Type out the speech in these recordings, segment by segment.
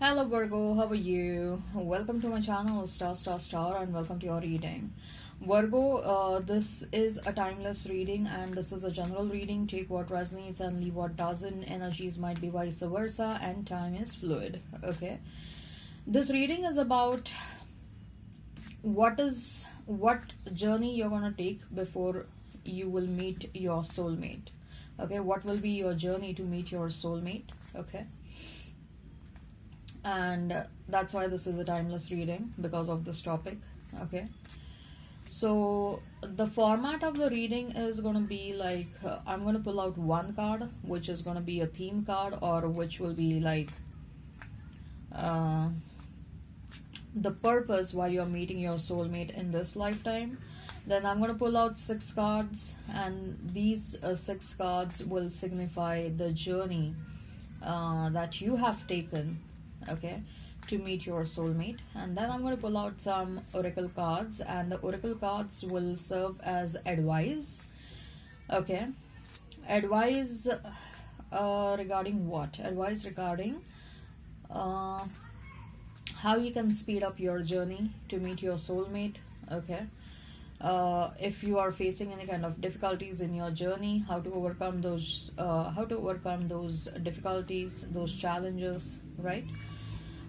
Hello Virgo, how are you? Welcome to my channel Star and welcome to your reading. Virgo, this is a timeless reading and this is a general reading. Take what resonates and leave what doesn't. Energies might be vice versa and time is fluid. Okay. This reading is about what journey you're gonna take before you will meet your soulmate. Okay, what will be your journey to meet your soulmate? Okay, and that's why this is a timeless reading, because of this topic. Okay, so the format of the reading is going to be like I'm going to pull out one card which is going to be a theme card, or which will be like uh, the purpose why you're meeting your soulmate in this lifetime. Then I'm going to pull out 6 cards, and these 6 cards will signify the journey that you have taken, okay, to meet your soulmate. And then I'm going to pull out some oracle cards, and the oracle cards will serve as advice. Okay, advice regarding what? Advice regarding uh, how you can speed up your journey to meet your soulmate. Okay, if you are facing any kind of difficulties in your journey, how to overcome those difficulties, those challenges, right?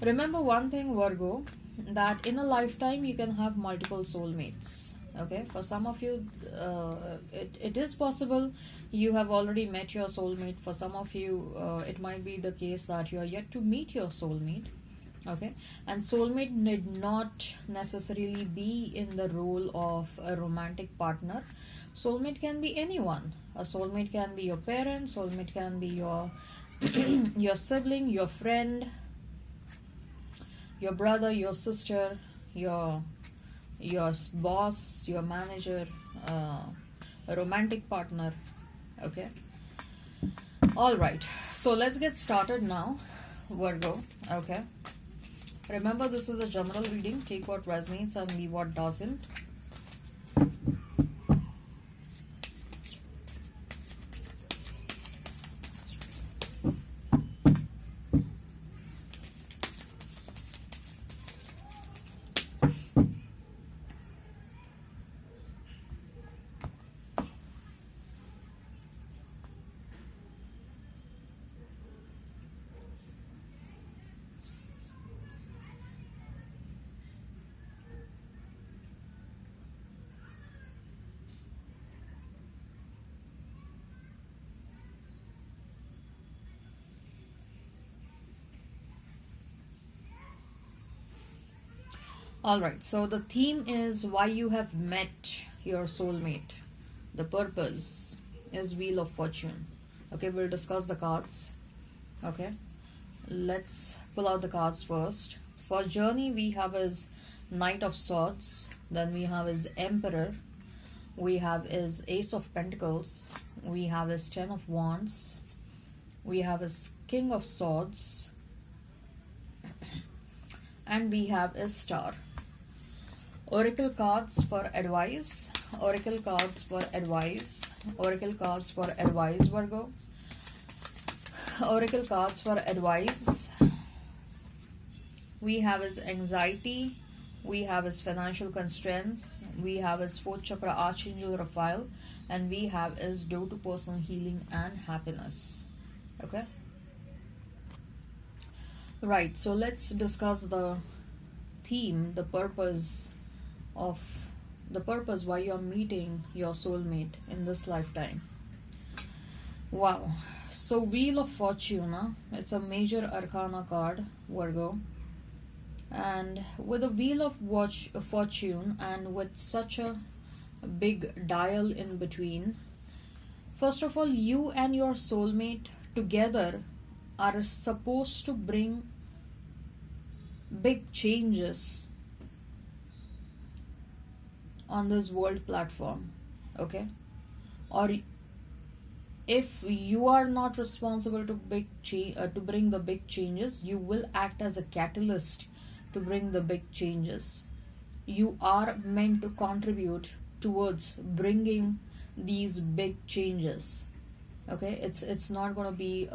Remember one thing, Virgo, that in a lifetime you can have multiple soulmates. Okay, for some of you, it is possible you have already met your soulmate. For some of you, it might be the case that you are yet to meet your soulmate. Okay, and soulmate need not necessarily be in the role of a romantic partner. Soulmate can be anyone. A soulmate can be your parent, soulmate can be your your sibling, your friend, your brother, your sister, your boss, your manager, a romantic partner. Okay, all right, so let's get started now, Virgo. Okay, remember, this is a general reading. Take what resonates and leave what doesn't. Alright, so the theme is why you have met your soulmate. The purpose is Wheel of Fortune. Okay, we'll discuss the cards. Okay, let's pull out the cards first. For journey, we have is Knight of Swords, then we have is Emperor, we have is Ace of Pentacles, we have is Ten of Wands, we have is King of Swords, and we have a Star. Oracle cards for advice. Oracle cards for advice. Oracle cards for advice, Virgo. Oracle cards for advice. We have is anxiety. We have is financial constraints. We have is 4th chakra Archangel Raphael. And we have is door to personal healing and happiness. Okay. Right. So let's discuss the theme, the purpose why you're meeting your soulmate in this lifetime. Wow. So Wheel of Fortune, it's a major arcana card, Virgo. And with a Wheel of Fortune and with such a big dial in between, first of all, you and your soulmate together are supposed to bring big changes on this world platform. Okay, or if you are not responsible to bring the big changes, you will act as a catalyst to bring the big changes. You are meant to contribute towards bringing these big changes. Okay, it's not going to be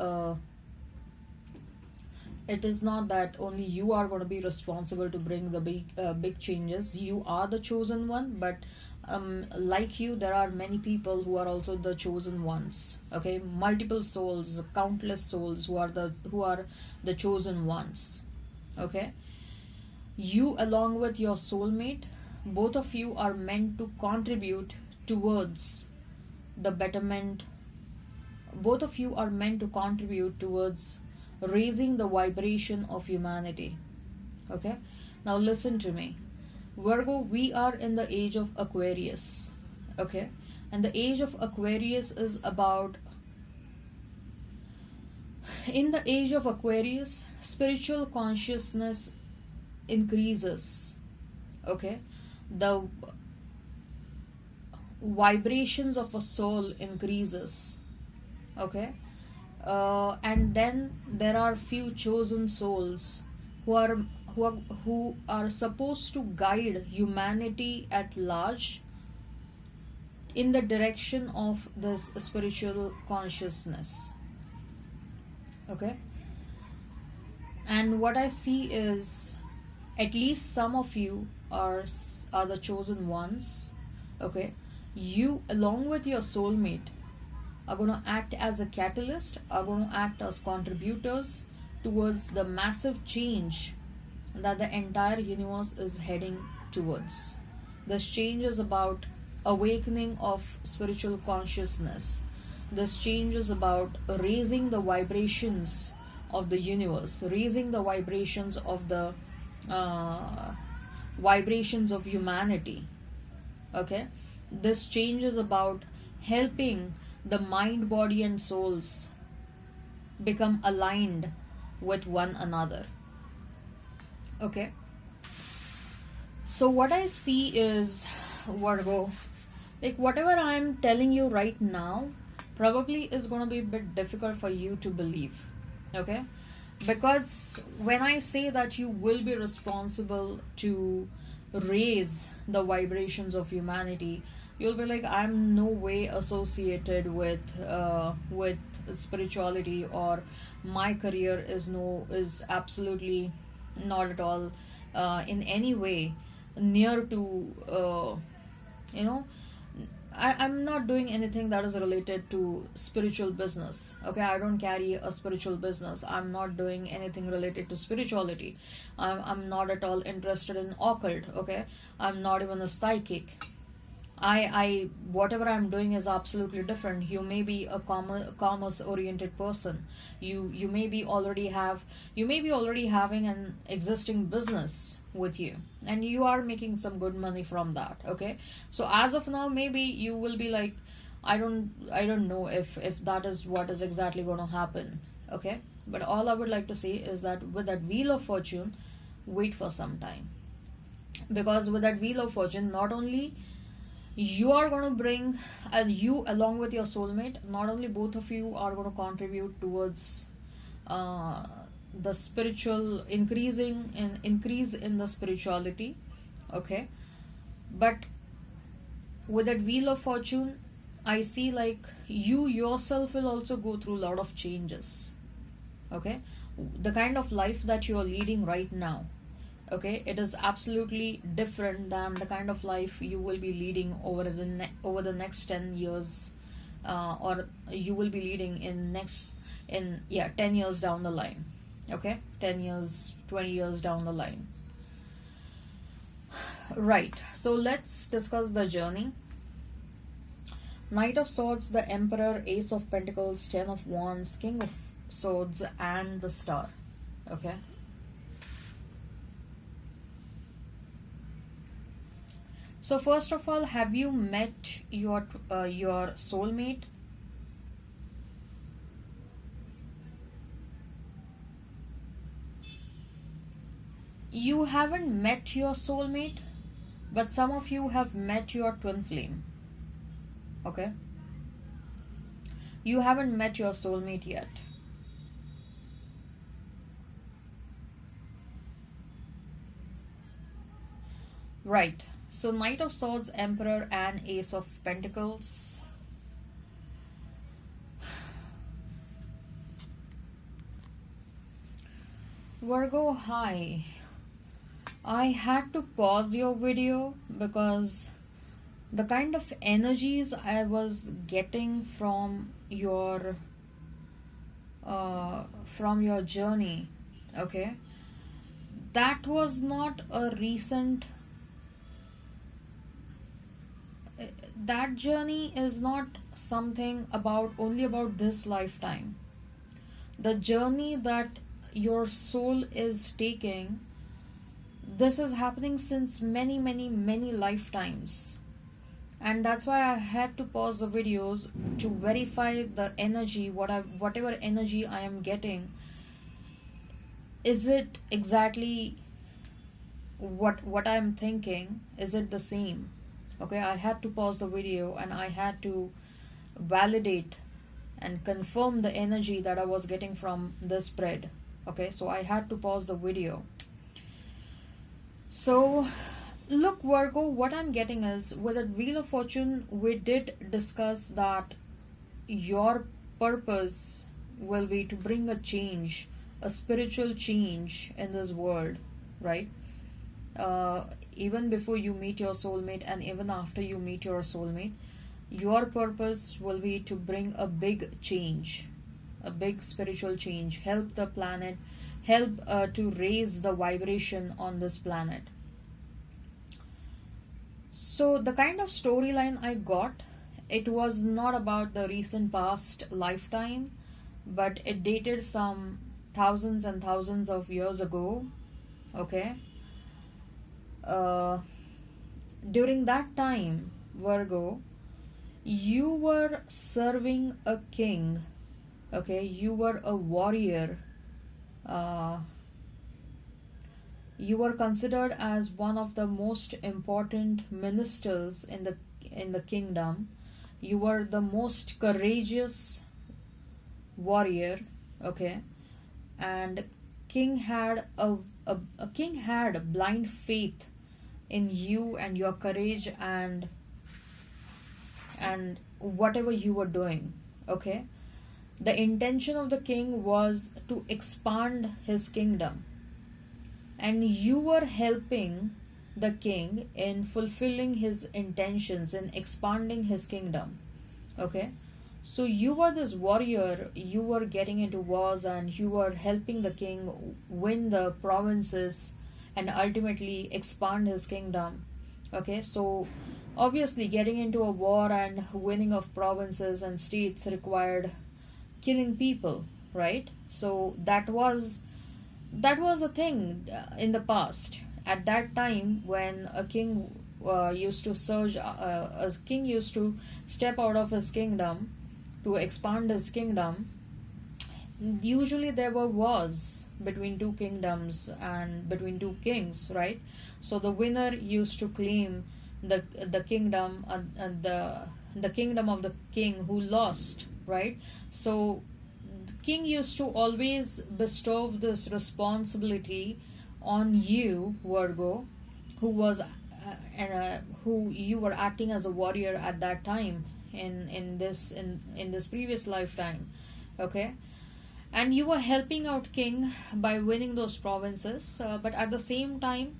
It is not that only you are going to be responsible to bring the big changes. You are the chosen one, but like you, there are many people who are also the chosen ones. Okay, multiple souls, countless souls who are the chosen ones. Okay, you along with your soulmate, both of you are meant to contribute towards the betterment. Both of you are meant to contribute towards raising the vibration of humanity. Okay, now listen to me. Virgo, we are in the age of Aquarius. Okay, and the age of Aquarius is about, in the age of Aquarius, spiritual consciousness increases. Okay, the vibrations of a soul increases. Okay, and then there are few chosen souls who are who are supposed to guide humanity at large in the direction of this spiritual consciousness. Okay, and what I see is at least some of you are the chosen ones. Okay, you along with your soulmate are going to act as a catalyst, are going to act as contributors towards the massive change that the entire universe is heading towards. This change is about awakening of spiritual consciousness. This change is about raising the vibrations of the universe, raising the vibrations of the vibrations of humanity. Okay, this change is about helping the mind, body, and souls become aligned with one another. Okay, so what I see is, Virgo, like whatever I'm telling you right now probably is going to be a bit difficult for you to believe. Okay, because when I say that you will be responsible to raise the vibrations of humanity, you'll be like, I'm no way associated with spirituality, or my career is absolutely not at all in any way near to you know I'm not doing anything that is related to spiritual business. Okay, I don't carry a spiritual business. I'm not doing anything related to spirituality. I'm not at all interested in occult. Okay, I'm not even a psychic. I whatever I'm doing is absolutely different. You may be a commerce oriented person. You may be already having an existing business with you, and you are making some good money from that. Okay, so as of now, maybe you will be like, I don't know if that is what is exactly going to happen. Okay, but all I would like to say is that with that wheel of fortune, wait for some time, because with that wheel of fortune, not only you are going to bring, you along with your soulmate, not only both of you are going to contribute towards uh, the spiritual increase in the spirituality. Okay, but with that wheel of fortune, I see like you yourself will also go through a lot of changes. Okay, the kind of life that you are leading right now, okay, it is absolutely different than the kind of life you will be leading over the next 10 years, or you will be leading in 10 years down the line. Okay, 10 years, 20 years down the line. Right, so let's discuss the journey. Knight of Swords, the Emperor, Ace of Pentacles, Ten of Wands, King of Swords, and the Star. Okay, so first of all, have you met your soulmate? You haven't met your soulmate, but some of you have met your twin flame. Okay, you haven't met your soulmate yet. Right, so Knight of Swords, Emperor, and Ace of Pentacles. Virgo, hi. I had to pause your video because the kind of energies I was getting from your journey, okay, that was not a recent. That journey is not something about only about this lifetime. The journey that your soul is taking, this is happening since many many many lifetimes, and that's why I had to pause the videos to verify the energy. Whatever energy I am getting, is it exactly what I'm thinking? Is it the same? Okay, I had to pause the video and I had to validate and confirm the energy that I was getting from this spread. Okay, so I had to pause the video. So look, Virgo, what I'm getting is with the Wheel of Fortune, we did discuss that your purpose will be to bring a change, a spiritual change in this world, right? Even before you meet your soulmate and even after you meet your soulmate, your purpose will be to bring a big change, a big spiritual change, help the planet, help to raise the vibration on this planet. So the kind of storyline I got, it was not about the recent past lifetime, but it dated some thousands and thousands of years ago. Okay. During that time, Virgo, you were serving a king. Okay, you were a warrior. Uh, you were considered as one of the most important ministers in the kingdom. You were the most courageous warrior. Okay, and king had a king had blind faith in you and your courage and whatever you were doing. Okay, the intention of the king was to expand his kingdom, and you were helping the king in fulfilling his intentions in expanding his kingdom. Okay, so you were this warrior, you were getting into wars and you were helping the king win the provinces and ultimately expand his kingdom. Okay, so obviously getting into a war and winning of provinces and states required killing people, right? So that was a thing in the past. At that time, when a king used to surge, a king used to step out of his kingdom to expand his kingdom, usually there were wars between two kingdoms and between two kings, right? So the winner used to claim the kingdom, the kingdom of the king who lost, right? So the king used to always bestow this responsibility on you, Virgo, who was who you were acting as a warrior at that time in this previous lifetime. Okay, and you were helping out king by winning those provinces, but at the same time,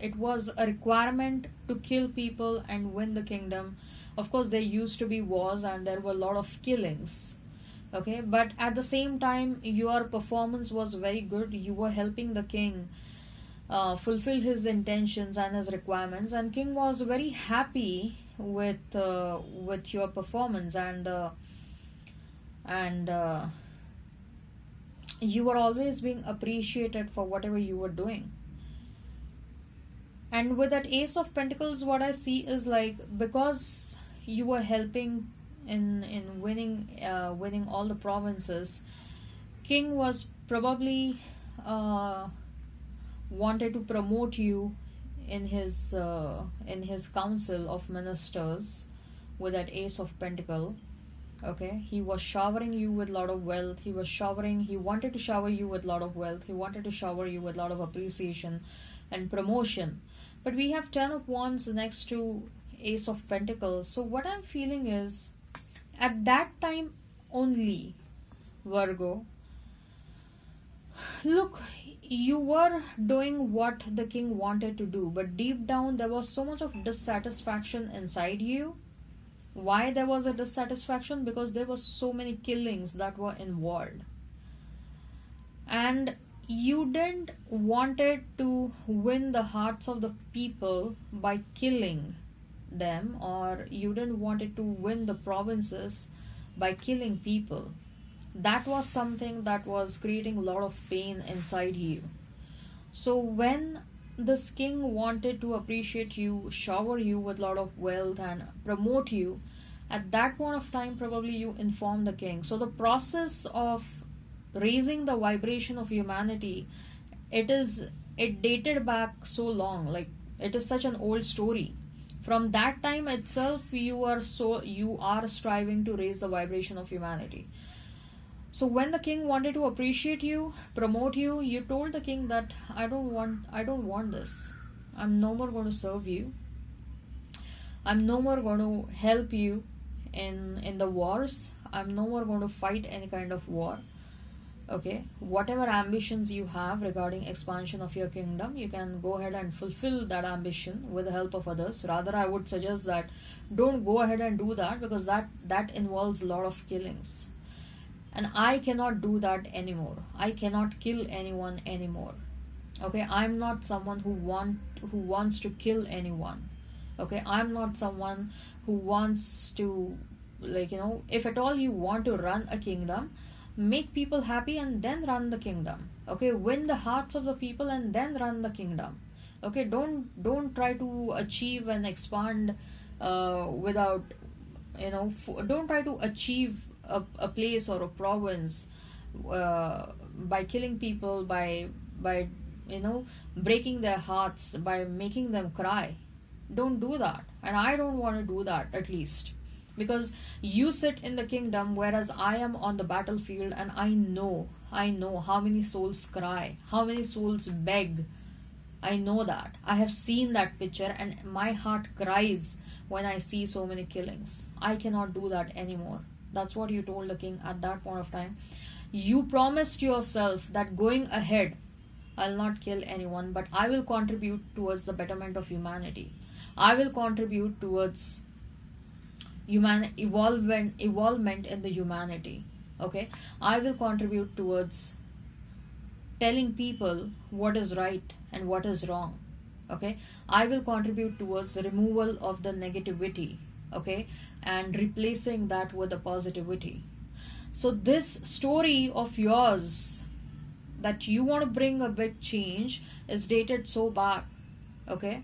it was a requirement to kill people and win the kingdom. Of course, there used to be wars and there were a lot of killings. Okay, but at the same time, your performance was very good. You were helping the king fulfill his intentions and his requirements, and king was very happy with your performance, and you were always being appreciated for whatever you were doing. And with that Ace of Pentacles, what I see is like, because you were helping in winning all the provinces, king was probably wanted to promote you in his council of ministers with that Ace of Pentacle. Okay, he was showering you with a lot of wealth. He wanted to shower you with a lot of wealth. He wanted to shower you with a lot of appreciation and promotion. But we have 10 of Wands next to Ace of Pentacles. So what I'm feeling is, at that time only, Virgo, look, you were doing what the king wanted to do, but deep down there was so much of dissatisfaction inside you. Why there was a dissatisfaction? Because there were so many killings that were involved, and you didn't wanted to win the hearts of the people by killing them, or you didn't wanted to win the provinces by killing people. That was something that was creating a lot of pain inside you. So when this king wanted to appreciate you, shower you with a lot of wealth and promote you, at that point of time probably you inform the king. So the process of raising the vibration of humanity, it dated back so long, like it is such an old story. From that time itself you are striving to raise the vibration of humanity. So when the king wanted to appreciate you, promote you, you told the king that I don't want this. I'm no more going to serve you. I'm no more going to help you in the wars. I'm no more going to fight any kind of war. Okay, whatever ambitions you have regarding expansion of your kingdom, you can go ahead and fulfill that ambition with the help of others. Rather, I would suggest that don't go ahead and do that, because that involves a lot of killings, and I cannot do that anymore. I cannot kill anyone anymore. Okay, I'm not someone who wants to kill anyone. Okay, I'm not someone who wants to, like, if at all you want to run a kingdom, make people happy and then run the kingdom. Okay, win the hearts of the people and then run the kingdom. Okay, don't try to achieve and expand without, don't try to achieve a place or a province by killing people, by breaking their hearts, by making them cry. Don't do that, and I don't want to do that, at least, because you sit in the kingdom, whereas I am on the battlefield, and I know how many souls cry, how many souls beg. I know that. I have seen that picture, and my heart cries when I see so many killings. I cannot do that anymore. That's what you told the king at that point of time. You promised yourself that going ahead, I'll not kill anyone, but I will contribute towards the betterment of humanity. I will contribute towards evolvement in the humanity. Okay, I will contribute towards telling people what is right and what is wrong. Okay, I will contribute towards the removal of the negativity. Okay, and replacing that with the positivity. So this story of yours, that you want to bring a big change, is dated so back. Okay,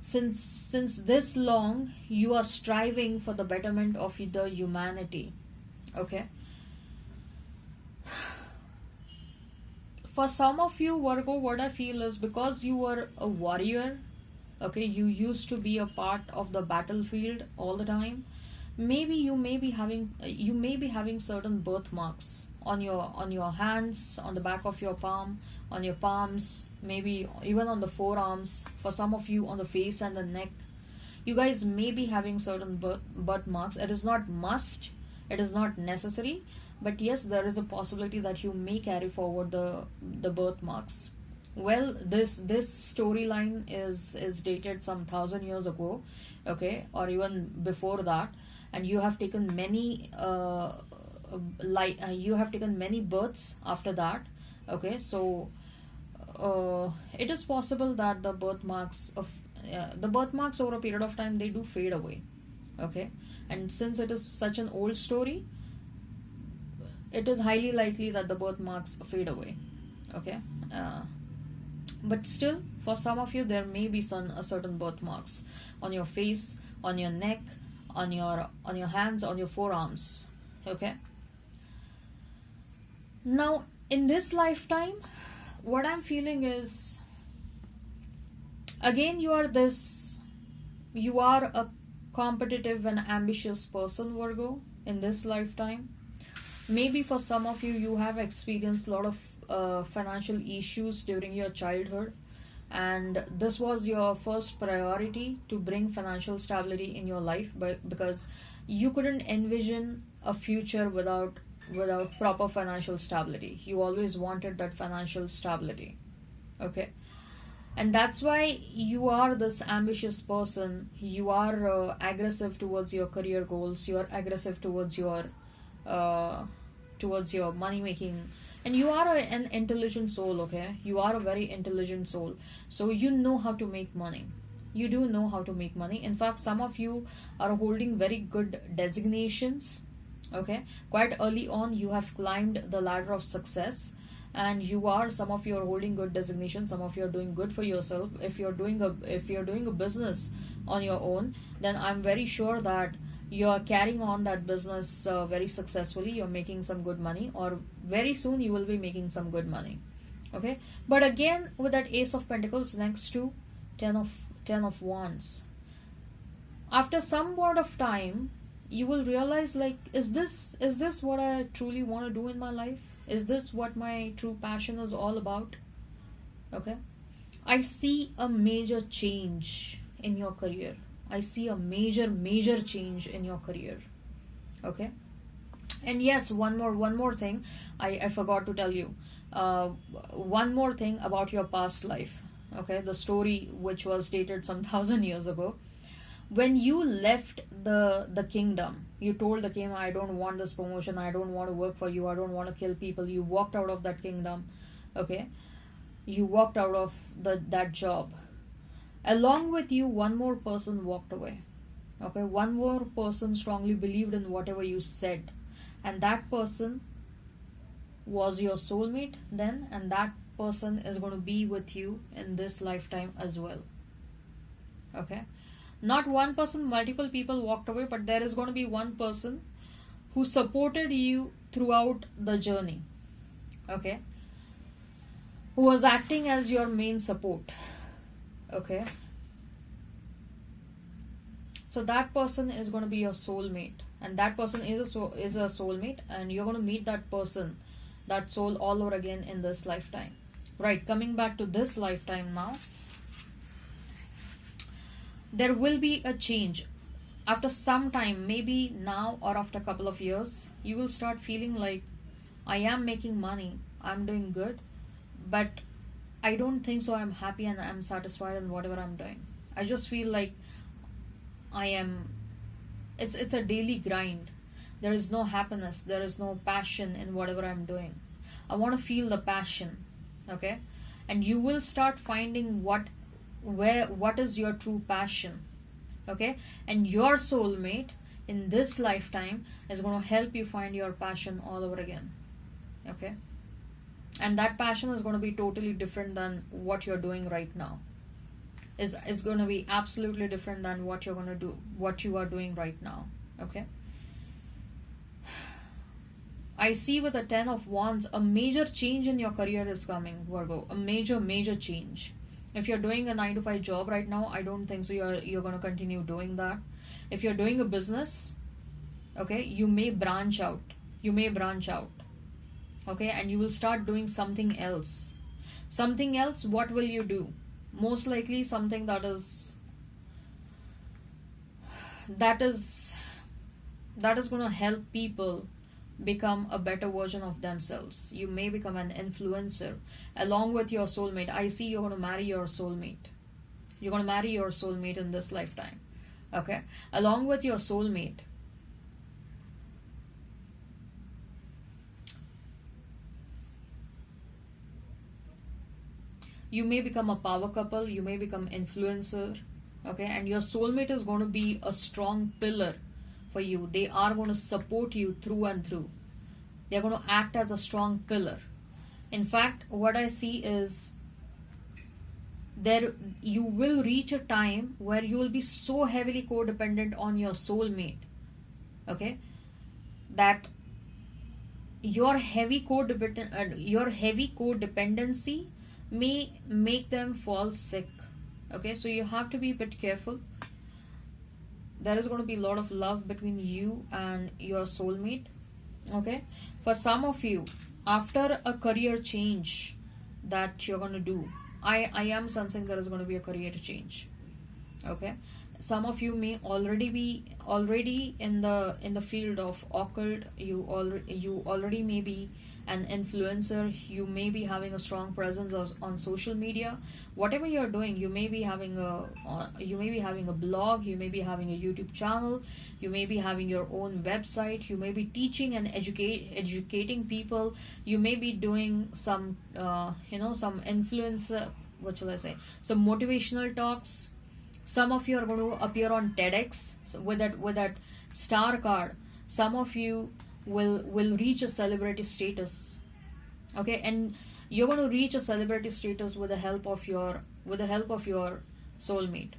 since this long you are striving for the betterment of the humanity. Okay, for some of you, Virgo, what I feel is, because you were a warrior, okay, you used to be a part of the battlefield all the time. Maybe you may be having certain birthmarks on your hands, on the back of your palm, on your palms, maybe even on the forearms. For some of you, on the face and the neck. You guys may be having certain birthmarks. It is not must, it is not necessary, but yes, there is a possibility that you may carry forward the birthmarks. Well, this storyline is dated some 1,000 years ago, okay, or even before that, and you have taken many you have taken many births after that. Okay, so it is possible that the birthmarks over a period of time, they do fade away. Okay, and since it is such an old story, it is highly likely that the birthmarks fade away. Okay, but still, for some of you, there may be certain birthmarks on your face, on your neck, on your hands, on your forearms. Okay, now in this lifetime, what I'm feeling is, again, you are a competitive and ambitious person, Virgo, in this lifetime. Maybe for some of you, you have experienced a lot of financial issues during your childhood, and this was your first priority, to bring financial stability in your life, but because you couldn't envision a future without proper financial stability. You always wanted that financial stability. Okay, and that's why you are this ambitious person. You are aggressive towards your career goals. You are aggressive uh, towards your money making, and you are an intelligent soul. Okay, you are a very intelligent soul, so you know how to make money. You do know how to make money. In fact, some of you are holding very good designations. Okay, quite early on you have climbed the ladder of success, and you are, some of you are holding good designation, some of you are doing good for yourself. If you're doing a business on your own, then I'm very sure that you're carrying on that business very successfully. You're making some good money, or very soon you will be making some good money. Okay, but again, with that Ace of Pentacles next to 10 of Wands, after some point of time you will realize, like, is this what I truly want to do in my life? Is this what my true passion is all about? Okay, I see a major change in your career. I see a major change in your career. Okay, and yes, one more thing, I forgot to tell you, uh, one more thing about your past life. Okay, the story which was dated some 1,000 years ago. When you left the kingdom, you told the king, I don't want this promotion, I don't want to work for you, I don't want to kill people. You walked out of that kingdom. Okay, you walked out of that job. Along with you, one more person walked away. Okay, one more person strongly believed in whatever you said, and that person was your soulmate then, and that person is going to be with you in this lifetime as well. Okay, not one person, multiple people walked away, but there is going to be one person who supported you throughout the journey. Okay, who was acting as your main support. Okay, so that person is going to be your soulmate, and that person is a soulmate, and you're going to meet that person, that soul, all over again in this lifetime. Right, coming back to this lifetime now, there will be a change. After some time, maybe now or after a couple of years, you will start feeling like, I am making money, I'm doing good, but I don't think so I'm happy and I'm satisfied in whatever I'm doing. I just feel like I am, it's a daily grind. There is no happiness, there is no passion in whatever I'm doing. I want to feel the passion. Okay, and you will start finding what is your true passion. Okay, and your soulmate in this lifetime is going to help you find your passion all over again. Okay, and that passion is going to be totally different than what you're doing right now. Is going to be absolutely different than what you're going to do, what you are doing right now. Okay, I see with the 10 of Wands, a major change in your career is coming, Virgo. A major change. If you're doing a 9 to 5 job right now, I don't think so you're going to continue doing that. If you're doing a business, okay, you may branch out. Okay, and you will start doing something else. Something else, what will you do? Most likely something that is going to help people become a better version of themselves. You may become an influencer along with your soulmate. I see you're going to marry your soulmate. You're going to marry your soulmate in this lifetime. Okay, along with your soulmate, you may become a power couple, you may become influencer. Okay, and your soulmate is going to be a strong pillar for you. They are going to support you through and through. They're going to act as a strong pillar. In fact, what I see is you will reach a time where you will be so heavily codependent on your soulmate. Okay, that your heavy codependency may make them fall sick. Okay, so you have to be a bit careful. There is going to be a lot of love between you and your soulmate. Okay, for some of you, after a career change that you're going to do, I am sensing there is going to be a career change. Okay, some of you may already be already in the field of occult. You already may be an influencer. You may be having a strong presence on social media. Whatever you're doing, you may be having a blog, you may be having a YouTube channel, you may be having your own website, you may be teaching and educating people, you may be doing some some influencer, what shall I say, some motivational talks. Some of you are going to appear on TEDx with that star card. Some of you will reach a celebrity status. Okay, and you're going to reach a celebrity status with the help of your soulmate.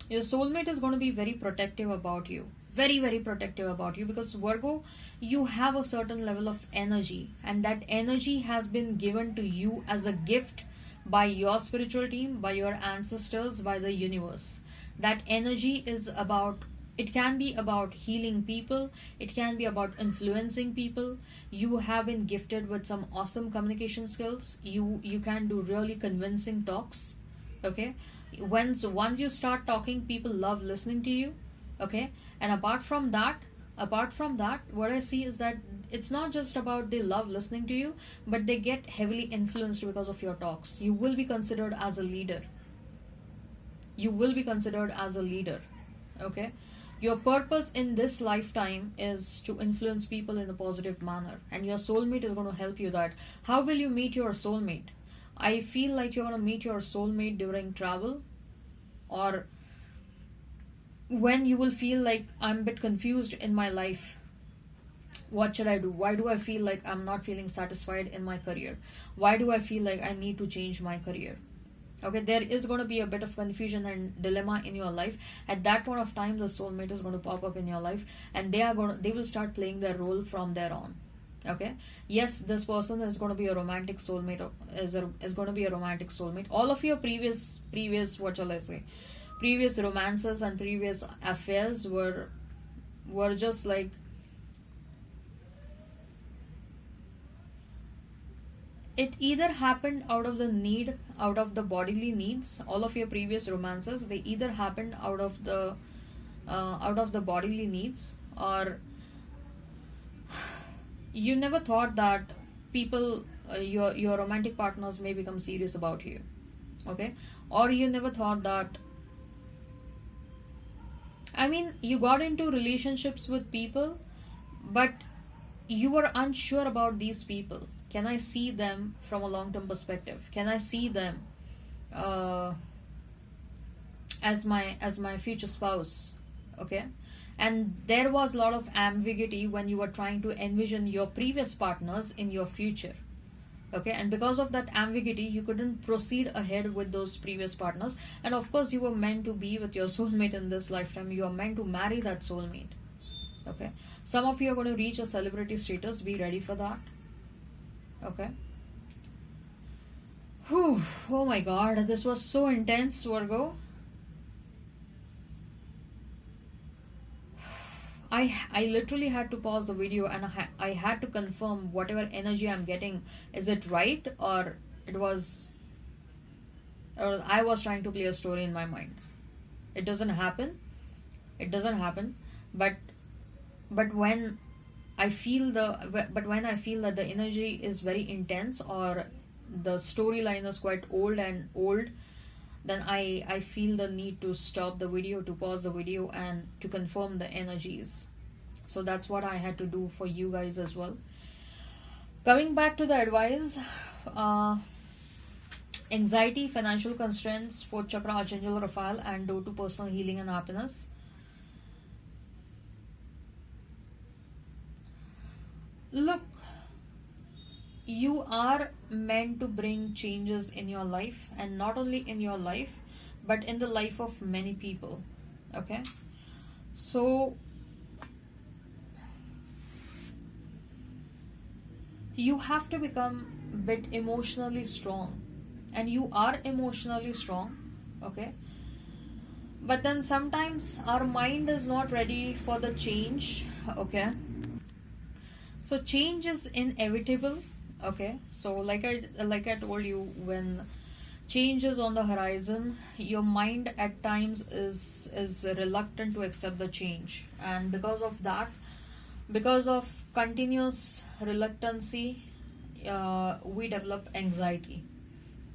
Your soulmate is going to be very protective about you, very protective about you, because Virgo, you have a certain level of energy, and that energy has been given to you as a gift by your spiritual team, by your ancestors, by the universe. That energy is about, it can be about healing people, it can be about influencing people. You have been gifted with some awesome communication skills. You can do really convincing talks. Okay, once you start talking, people love listening to you. Okay, and apart from that, what I see is that it's not just about they love listening to you, but they get heavily influenced because of your talks. You will be considered as a leader. Okay, your purpose in this lifetime is to influence people in a positive manner, and your soulmate is going to help you that. How will you meet your soulmate? I feel like you're going to meet your soulmate during travel, or when you will feel like, I'm a bit confused in my life. What should I do? Why do I feel like I'm not feeling satisfied in my career? Why do I feel like I need to change my career? Okay, there is going to be a bit of confusion and dilemma in your life. At that point of time, the soulmate is going to pop up in your life, and they will start playing their role from there on. Okay, yes, this person is going to be a romantic soulmate, is going to be a romantic soulmate. All of your previous what shall I say, previous romances and previous affairs were just like, it either happened out of the bodily needs. All of your previous romances, they either happened out of the bodily needs, or you never thought that people, your romantic partners may become serious about you. Okay, or you never thought that, I mean, you got into relationships with people, but you were unsure about these people. Can I see them from a long-term perspective? Can I see them as my future spouse? Okay, and there was a lot of ambiguity when you were trying to envision your previous partners in your future. Okay, and because of that ambiguity, you couldn't proceed ahead with those previous partners. And of course, you were meant to be with your soulmate in this lifetime. You are meant to marry that soulmate. Okay, some of you are going to reach a celebrity status. Be ready for that. Okay. Whew. Oh my god, this was so intense, Virgo. I literally had to pause the video, and I had to confirm whatever energy I'm getting, is it right, or I was trying to play a story in my mind. It doesn't happen, but when I feel that the energy is very intense, or the storyline is quite old, then I feel the need to stop the video, to pause the video, and to confirm the energies. So that's what I had to do for you guys as well. Coming back to the advice, anxiety, financial constraints, 4th chakra, Archangel Raphael, and door to personal healing and happiness. Look, you are meant to bring changes in your life, and not only in your life, but in the life of many people. Okay, so you have to become a bit emotionally strong, and you are emotionally strong. Okay, but then sometimes our mind is not ready for the change. Okay, so change is inevitable. Okay, so like I told you, when change is on the horizon, your mind at times is reluctant to accept the change, and because of that, because of continuous reluctancy, we develop anxiety.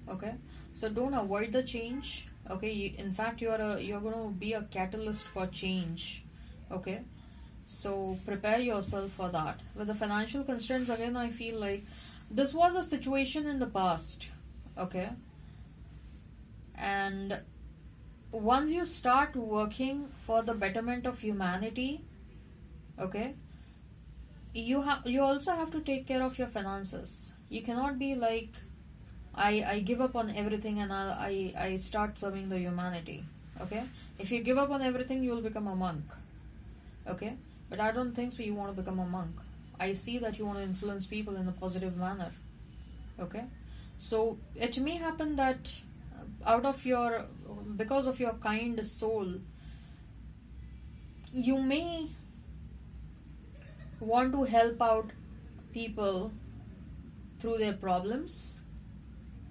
Okay, so don't avoid the change. Okay, in fact, you're going to be a catalyst for change. Okay, so prepare yourself for that. With the financial constraints, again, I feel like this was a situation in the past. Okay, and once you start working for the betterment of humanity, okay, you also have to take care of your finances. You cannot be like, I give up on everything and I start serving the humanity. Okay, if you give up on everything, you will become a monk. Okay, but I don't think so. You want to become a monk. I see that you want to influence people in a positive manner. Okay, so it may happen that out of your because of your kind soul, you may want to help out people through their problems.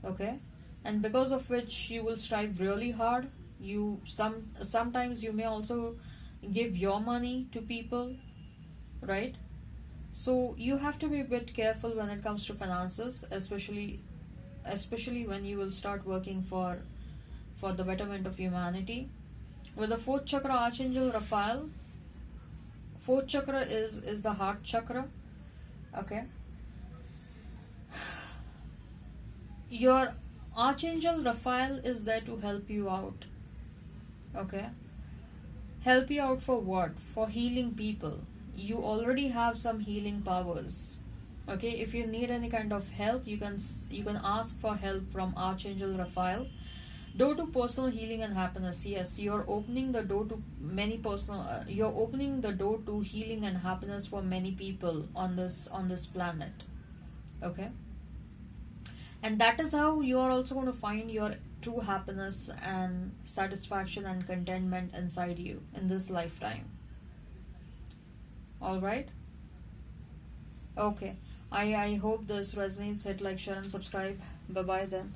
Okay, and because of which you will strive really hard. Sometimes you may also give your money to people, right? So you have to be a bit careful when it comes to finances, especially when you will start working for the betterment of humanity. With the fourth chakra, Archangel Raphael, fourth chakra is the heart chakra. Okay, your Archangel Raphael is there to help you out. Okay, help you out for what? For healing people. You already have some healing powers. Okay, if you need any kind of help, you can ask for help from Archangel Raphael. Door to personal healing and happiness. Yes, you're opening the door to many personal. You're opening the door to healing and happiness for many people on this planet. Okay, and that is how you are also going to find your true happiness and satisfaction and contentment inside you in this lifetime. All right. Okay. I hope this resonates. Hit like, share, and subscribe. Bye bye then.